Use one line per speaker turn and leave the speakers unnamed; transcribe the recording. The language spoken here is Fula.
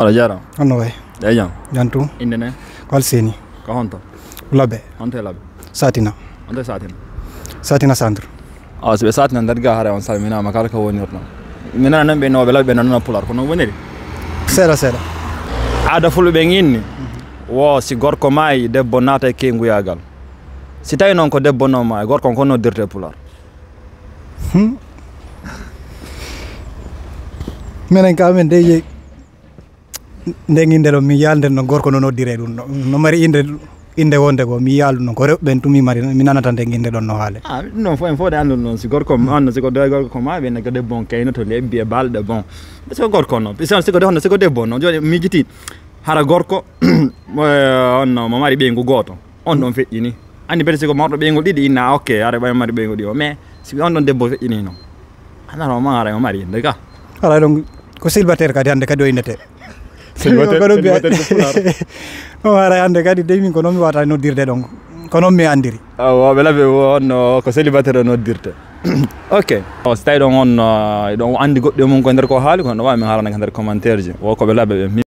Ala jara.
Ono way.
Jam.
Jantu.
Indene.
Kwalseni.
Ka honto.
Labe.
Honto labe.
Satina.
Honto satina.
Satina centre.
Sibe satina ndarga hare on salmina makala ka wonirno. Mina nan be no be labe nan pular ko no woniri.
Sera sera.
Ada fulbe nginni. Wo si gorko mai debbo nata e kenguyagal. Si tawi non ko debbo no ma gorko ko no dirte pular.
Menen ka men de ndenginde do mi yalde no gorko no dire dum no mari inde wonde go mi yalu no ko rewben tumi mari mi nanata ndenginde don no haale
non fo de andon non si gorko on si ko do gorko ma be ne ko debbo kayno to lebbi e balde bon so gorko no bisa si ko do si ko debbo no joni mi jiti hara gorko on mo mari be ngu goto on don feƴƴini andi bede si ko mardo be ngol didi inna okay are bay mari be ngol di o mais si on don debbo feƴƴini no anaro ma are mo mari inde ka
ala don ko célibataire kadi hande kadi o indete no ara hande kadi de min ko non mi wata no dirde don ko non mi andiri
wa be labe won ko célibataire no dirte ok o stay don on don andi goddo mun ko nder ko haali ko no wa mi harana nder commentaire je wo ko be labe